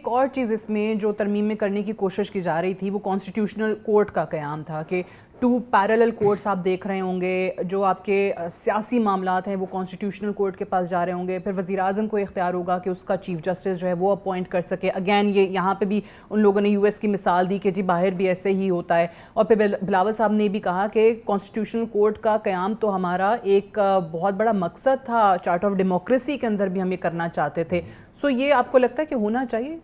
ایک اور چیز اس میں جو ترمیم میں کرنے کی کوشش کی جا رہی تھی وہ کانسٹیٹیوشنل کورٹ کا قیام تھا کہ 2 پیرلل کورٹس آپ دیکھ رہے ہوں گے، جو آپ کے سیاسی معاملات ہیں وہ کانسٹیٹیوشنل کورٹ کے پاس جا رہے ہوں گے، پھر وزیر اعظم کو اختیار ہوگا کہ اس کا چیف جسٹس جو ہے وہ اپوائنٹ کر سکے. اگین یہ یہاں پہ بھی ان لوگوں نے US کی مثال دی کہ جی باہر بھی ایسے ہی ہوتا ہے. اور پھر بلاول صاحب نے بھی کہا کہ کانسٹیٹیوشنل کورٹ کا قیام تو ہمارا ایک بہت بڑا مقصد تھا، چارٹ آف ڈیموکریسی کے اندر بھی ہم یہ کرنا چاہتے تھے. سو یہ آپ کو لگتا ہے کہ ہونا چاہیے؟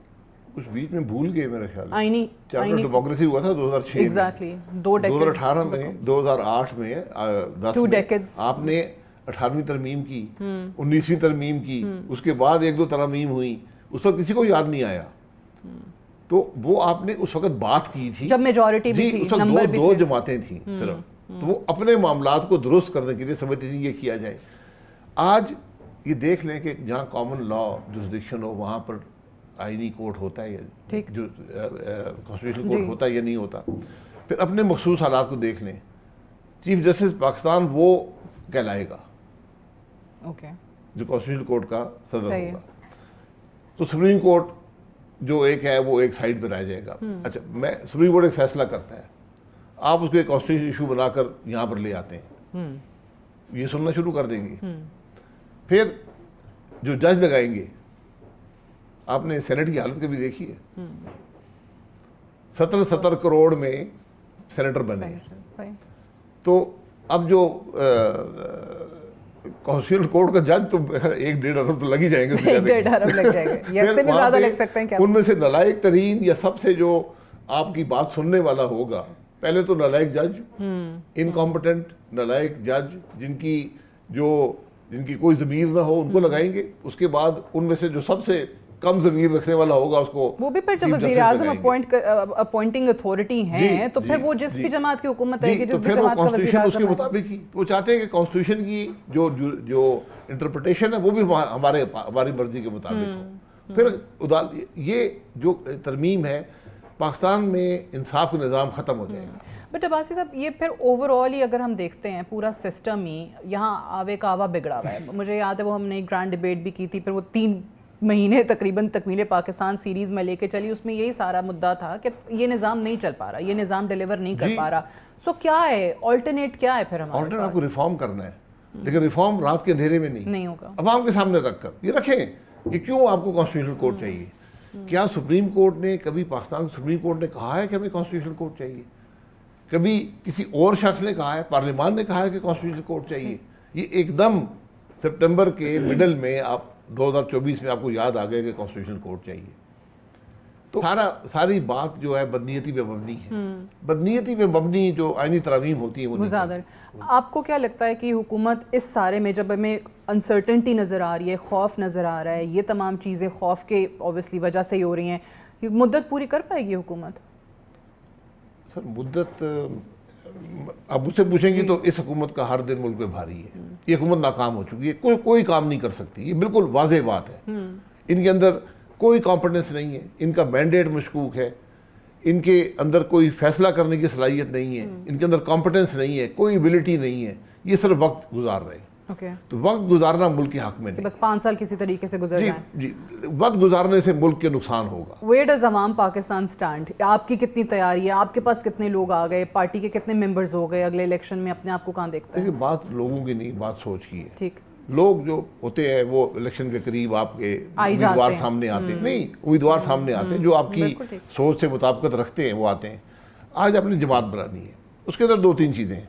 کچھ بیچ میں بھول گئے میرے خیال میں. آئینی چارٹر آف ڈیموکریسی ہوا تھا 2006 میں، ایگزیکٹلی 2018 میں، 2008 میں، 10 2 میں decades. آپ نے 18ویں ترمیم کی، 19ویں ترمیم کی، اس کے بعد 1-2 ترامیم ہوئی، اس وقت کسی کو یاد نہیں آیا. تو وہ آپ نے اس وقت بات کی تھی جب میجورٹی بھی تھی، اس وقت دو جماعتیں تھیں صرف، تو وہ اپنے معاملات کو درست کرنے کے لیے سمجھتی تھی یہ کیا جائے. آج یہ دیکھ لیں کہ جہاں کامن لا جوریسڈکشن ہو وہاں پر آئینی کورٹ ہوتا ہے یا جو کانسٹیٹیوشنل کورٹ ہوتا ہے یا نہیں ہوتا. پھر اپنے مخصوص حالات کو دیکھ لیں، چیف جسٹس پاکستان وہ کہلائے گا جو کانسٹیٹیوشنل کورٹ کا صدر ہوگا. تو سپریم کورٹ جو ایک ہے وہ ایک سائڈ پہ رہ جائے گا. اچھا، سپریم کورٹ ایک فیصلہ کرتا ہے، آپ اس کو ایک کانسٹیٹیوشن ایشو بنا کر یہاں پر لے آتے ہیں، یہ سننا شروع کر دیں گے. پھر جو جج لگائیں گے، آپ نے سینٹ کی حالت کبھی دیکھی ہے؟ 70 کروڑ میں سینیٹر بنے ہیں. تو اب جو کانسٹیٹیوشنل کورٹ کا جج تو 1-1.5 ارب تو لگ ہی جائیں گے. 1.5 ارب لگ جائیں گے یا اس سے بھی زیادہ لگ سکتے ہیں. ان میں سے نالائق ترین یا سب سے جو آپ کی بات سننے والا ہوگا، پہلے تو نالائق جج، انکمپٹنٹ نالائق جج جن کی کوئی ضمیر نہ ہو، ان کو لگائیں گے. اس کے بعد ان میں سے جو سب سے کم ضمیر رکھنے والا ہوگا اس کو وہ بھی پھر جب وزیر اعظم اپوائنٹنگ اتھارٹی ہیں تو پھر وہ جس بھی جماعت کی حکومت ہے کہ جس بھی جماعت کا وزیر اعظم اس کے مطابق ہی وہ چاہتے ہیں کہ کانسٹیٹیوشن کی جو انٹرپریٹیشن ہے وہ بھی ہماری مرضی کے مطابق ہو. پھر یہ جو ترمیم ہے پاکستان میں انصاف کا نظام ختم ہو جائے گا. بٹ عباسی صاحب یہ پھر اوور آل ہی اگر ہم دیکھتے ہیں پورا سسٹم ہی یہاں آوے کا آوا بگڑا ہوا ہے. مجھے یاد ہے وہ ہم نے ایک گرانڈ ڈبیٹ بھی کی تھی، پھر وہ 3 مہینے تقریباً تکمیل پاکستان سیریز میں لے کے چلی. اس میں یہی سارا مدعا تھا کہ یہ نظام نہیں چل پا رہا، یہ نظام ڈیلیور نہیں کر پا رہا. سو کیا ہے آلٹرنیٹ، کیا ہے پھر ہمارے آلٹرنیٹ؟ آپ کو ریفارم کرنا ہے، لیکن ریفارم رات کے اندھیرے میں نہیں ہوگا. عوام کے سامنے رکھ کر یہ رکھیں کہ کیوں آپ کو کانسٹیٹیوشنل کورٹ چاہیے. کیا سپریم کورٹ نے کبھی پاکستان سپریم کورٹ نے کہا ہے کہ ہمیں کانسٹیٹیوشنل کورٹ چاہیے؟ کبھی کسی اور شخص نے کہا ہے، پارلیمان نے کہا ہے کہ کانسٹیٹیوشنل کورٹ چاہیے؟ یہ ایک دم سپٹمبر کے مڈل میں آپ 2024 میں آپ کو یاد آ گیا کہ کانسٹیٹیوشنل کورٹ چاہیے. تو ساری بات جو ہے بدنیتی پہ مبنی ہے. بدنیتی پہ مبنی جو آئینی ترامیم ہوتی ہیں وہ زیادہ. آپ کو کیا لگتا ہے کہ حکومت اس سارے میں جب ہمیں انسرٹنٹی نظر آ رہی ہے، خوف نظر آ رہا ہے، یہ تمام چیزیں خوف کے اوبیسلی وجہ سے ہی ہو رہی ہیں، مدت پوری کر پائے گی حکومت؟ سر مدت اب مجھ سے پوچھیں گی تو اس حکومت کا ہر دن ملک پہ بھاری ہے. یہ حکومت ناکام ہو چکی ہے، کوئی کام نہیں کر سکتی. یہ بالکل واضح بات ہے. ان کے اندر کوئی کمپٹنس نہیں ہے، ان کا مینڈیٹ مشکوک ہے، ان کے اندر کوئی فیصلہ کرنے کی صلاحیت نہیں ہے، ان کے اندر کمپٹنس نہیں ہے، کوئی ایبلٹی نہیں ہے. یہ صرف وقت گزار رہے ہیں. تو وقت گزارنا ملک کے حق میں نہیں. بس 5 سال کسی طریقے سے گزر جائیں. جی، وقت گزارنے سے ملک کے نقصان ہوگا. ویئر ڈز عوام پاکستان سٹینڈ؟ آپ کی کتنی تیاری ہے؟ آپ کے پاس کتنے لوگ آ گئے؟ پارٹی کے کتنے ممبرز ہو گئے؟ اگلے الیکشن میں اپنے آپ کو کہاں دیکھتے ہیں؟ بات لوگوں کی نہیں، بات سوچ کی ہے. ٹھیک. لوگ جو ہوتے ہیں وہ الیکشن کے قریب آپ کے امیدوار سامنے آتے ہیں. نہیں، امیدوار سامنے آتے ہیں جو آپ کی سوچ سے مطابقت رکھتے ہیں وہ آتے ہیں. آج آپ نے جماعت بنانی ہے، اس کے اندر 2-3 چیزیں ہیں.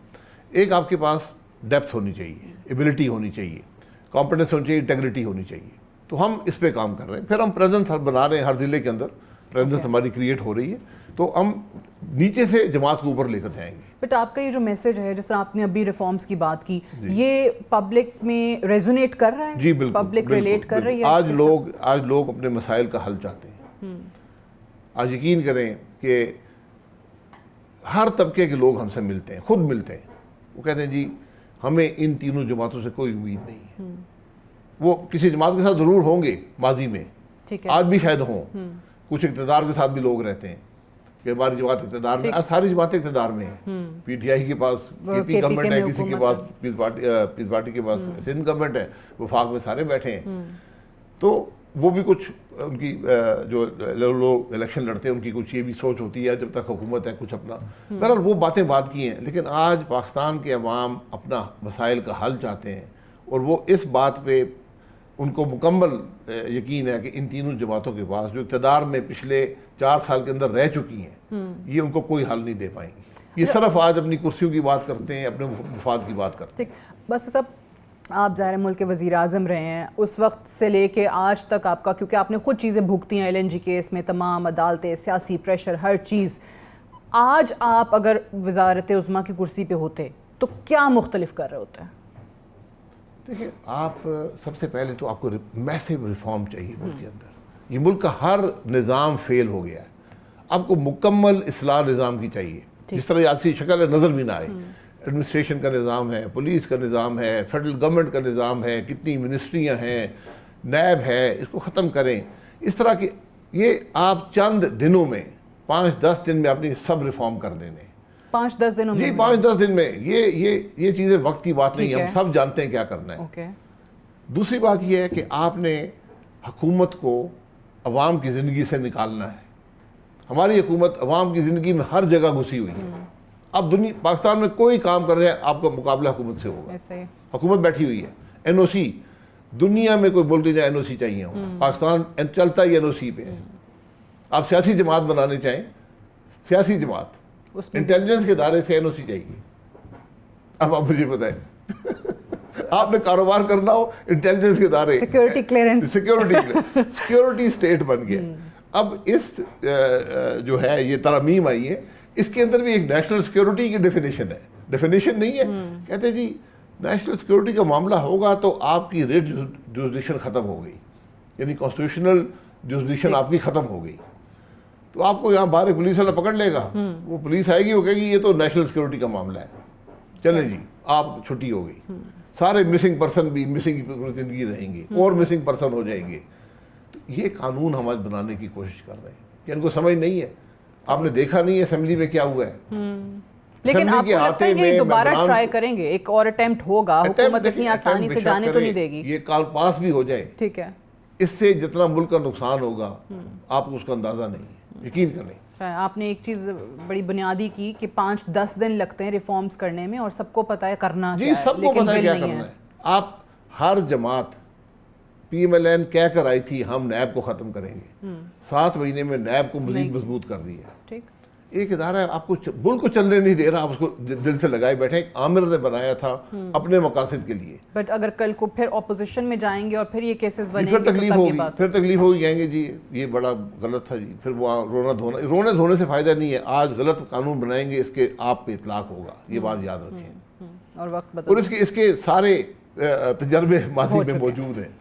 ایک آپ کے پاس ڈیپتھ ہونی چاہیے، ایبلٹی ہونی چاہیے، کمپٹنس ہونی چاہیے، انٹیگریٹی ہونی چاہیے. تو ہم اس پہ کام کر رہے ہیں. پھر ہم پریزنس بنا رہے ہیں، ہر ضلع کے اندر پریزنس ہماری کریٹ ہو رہی ہے. تو ہم نیچے سے جماعت کو اوپر لے کر جائیں گے. بٹ آپ کا یہ جو میسج ہے، جس طرح آپ نے ابھی ریفارمز کی بات کی، یہ پبلک میں ریزونیٹ کر رہا ہے؟ جی بالکل، پبلک ریلیٹ کر رہی ہے. آج لوگ اپنے مسائل کا حل چاہتے ہیں. آج یقین کریں کہ ہر طبقے کے لوگ ہم سے ملتے ہیں، خود ملتے ہیں. وہ کہتے ہیں جی ہمیں ان تینوں جماعتوں سے کوئی امید نہیں ہے. وہ کسی جماعت کے ساتھ ضرور ہوں گے ماضی میں، آج بھی شاید ہوں. کچھ اقتدار کے ساتھ بھی لوگ رہتے ہیں کہ ہماری جماعت اقتدار میں. آج ساری جماعتیں اقتدار میں ہیں. پی ٹی آئی کے پاس KP گورنمنٹ ہے، کسی کے پاس پیس پارٹی کے پاس سندھ گورنمنٹ ہے، وفاق میں سارے بیٹھے ہیں. تو وہ بھی کچھ ان کی جو لوگ الیکشن لڑتے ہیں ان کی کچھ یہ بھی سوچ ہوتی ہے جب تک حکومت ہے کچھ اپنا، بہرحال وہ باتیں بات کی ہیں، لیکن آج پاکستان کے عوام اپنا مسائل کا حل چاہتے ہیں، اور وہ اس بات پہ ان کو مکمل یقین ہے کہ ان تینوں جماعتوں کے پاس جو اقتدار میں پچھلے 4 سال کے اندر رہ چکی ہیں، یہ ان کو کوئی حل نہیں دے پائیں گی، یہ صرف آج اپنی کرسیوں کی بات کرتے ہیں، اپنے مفاد کی بات کرتے ہیں۔ ٹھیک، بس سب آپ ظاہر ملک کے وزیر اعظم رہے ہیں، اس وقت سے لے کے آج تک آپ کا، کیونکہ آپ نے خود چیزیں بھگتی ہیں LNG کیس میں، تمام عدالتیں، سیاسی پریشر، ہر چیز، آج آپ اگر وزارت عظمیٰ کی کرسی پہ ہوتے تو کیا مختلف کر رہے ہوتے ہیں؟ دیکھیں، آپ سب سے پہلے تو آپ کو میسو ریفارم چاہیے ملک کے اندر، یہ ملک کا ہر نظام فیل ہو گیا ہے، آپ کو مکمل اصلاح نظام کی چاہیے، جس طرح آج کی شکل ہے نظر بھی نہ آئے، ایڈمنسٹریشن کا نظام ہے، پولیس کا نظام ہے، فیڈرل گورنمنٹ کا نظام ہے، کتنی منسٹریاں ہیں، نیب ہے، اس کو ختم کریں، اس طرح کی، یہ آپ چند دنوں میں 5-10 دن میں اپنی سب ریفارم کر دینے، 5-10 دنوں میں؟ جی 5-10 دن میں، یہ چیزیں وقت کی بات نہیں ہے، ہم سب جانتے ہیں کیا کرنا ہے۔ اوکے، دوسری بات یہ ہے کہ آپ نے حکومت کو عوام کی زندگی سے نکالنا ہے، ہماری حکومت عوام کی زندگی میں ہر جگہ گھسی ہوئی ہے، اب پاکستان میں کوئی کام کر رہے ہیں آپ کا مقابلہ حکومت سے ہوگا، ایسے ہی حکومت بیٹھی ہوئی ہے، NOC، دنیا میں کوئی ملک جائے NOC چاہیے ہو، پاکستان چلتا ہی NOC پہ ہے، آپ سیاسی جماعت بنانے چاہیں، سیاسی جماعت انٹیلیجنس کے ادارے سے NOC چاہیے، اب آپ مجھے بتائیں آپ نے کاروبار کرنا ہو انٹیلیجنس کے ادارے، سیکیورٹی کلیئرنس، سیکیورٹی اسٹیٹ بن گیا، اب اس جو ہے یہ ترامیم آئی ہے، اس کے اندر بھی ایک نیشنل سیکیورٹی کی ڈیفینیشن ہے، ڈیفینیشن نہیں ہے، کہتے جی نیشنل سیکیورٹی کا معاملہ ہوگا تو آپ کی ریٹ جوریسڈکشن ختم ہو گئی، یعنی کانسٹیٹیوشنل جوریسڈکشن آپ کی ختم ہو گئی، تو آپ کو یہاں باہر پولیس والا پکڑ لے گا، وہ پولیس آئے گی، وہ کہے گی یہ تو نیشنل سیکیورٹی کا معاملہ ہے، چلیں جی آپ چھٹی ہو گئی، سارے مسنگ پرسن بھی مسنگ زندگی رہیں گے، اور مسنگ پرسن ہو جائیں گے، تو یہ قانون ہم آج بنانے کی کوشش کر رہے ہیں کہ ان کو سمجھ نہیں ہے، آپ نے دیکھا نہیں ہے اسمبلی میں کیا ہوا ہے، لیکن آپ کو لگتا ہے کہ دوبارہ ٹرائی کریں گے، ایک اور اٹیمپٹ ہوگا، حکومت اتنی آسانی سے جانے تو نہیں دے گی، یہ کال پاس بھی ہو جائے، ٹھیک ہے، اس سے جتنا ملک کا نقصان ہوگا آپ کو اس کا اندازہ نہیں ہے، یقین کریں۔ آپ نے ایک چیز بڑی بنیادی کی کہ 5-10 دن لگتے ہیں ریفارمز کرنے میں، اور سب کو پتہ ہے کرنا جی کیا ہے، سب کو پتہ ہے کیا کرنا ہے، آپ ہر جماعت PMLN کہہ کر آئی تھی ہم نیب کو ختم کریں گے، 7 مہینے میں نیب کو مزید مضبوط کر دیا، ٹھیک، ایک ادارہ ہے آپ کو ملک کو چلنے نہیں دے رہا، آپ اس کو دل سے لگائے بیٹھے، ایک عامر نے بنایا تھا اپنے مقاصد کے لیے، بٹ اگر کل کو پھر اپوزیشن میں جائیں گے اور پھر یہ کیسز بنیں گے پھر تو تکلیف تب یہ ہوگی، بات پھر تکلیف ہوگی، کہیں گے جی یہ بڑا غلط تھا جی، پھر وہ رونے دھونے سے فائدہ نہیں ہے، آج غلط قانون بنائیں گے، اس کے آپ پہ اطلاق ہوگا، یہ بات یاد رکھیں، اور وقت اور اس کے سارے تجربے ماضی میں موجود ہیں۔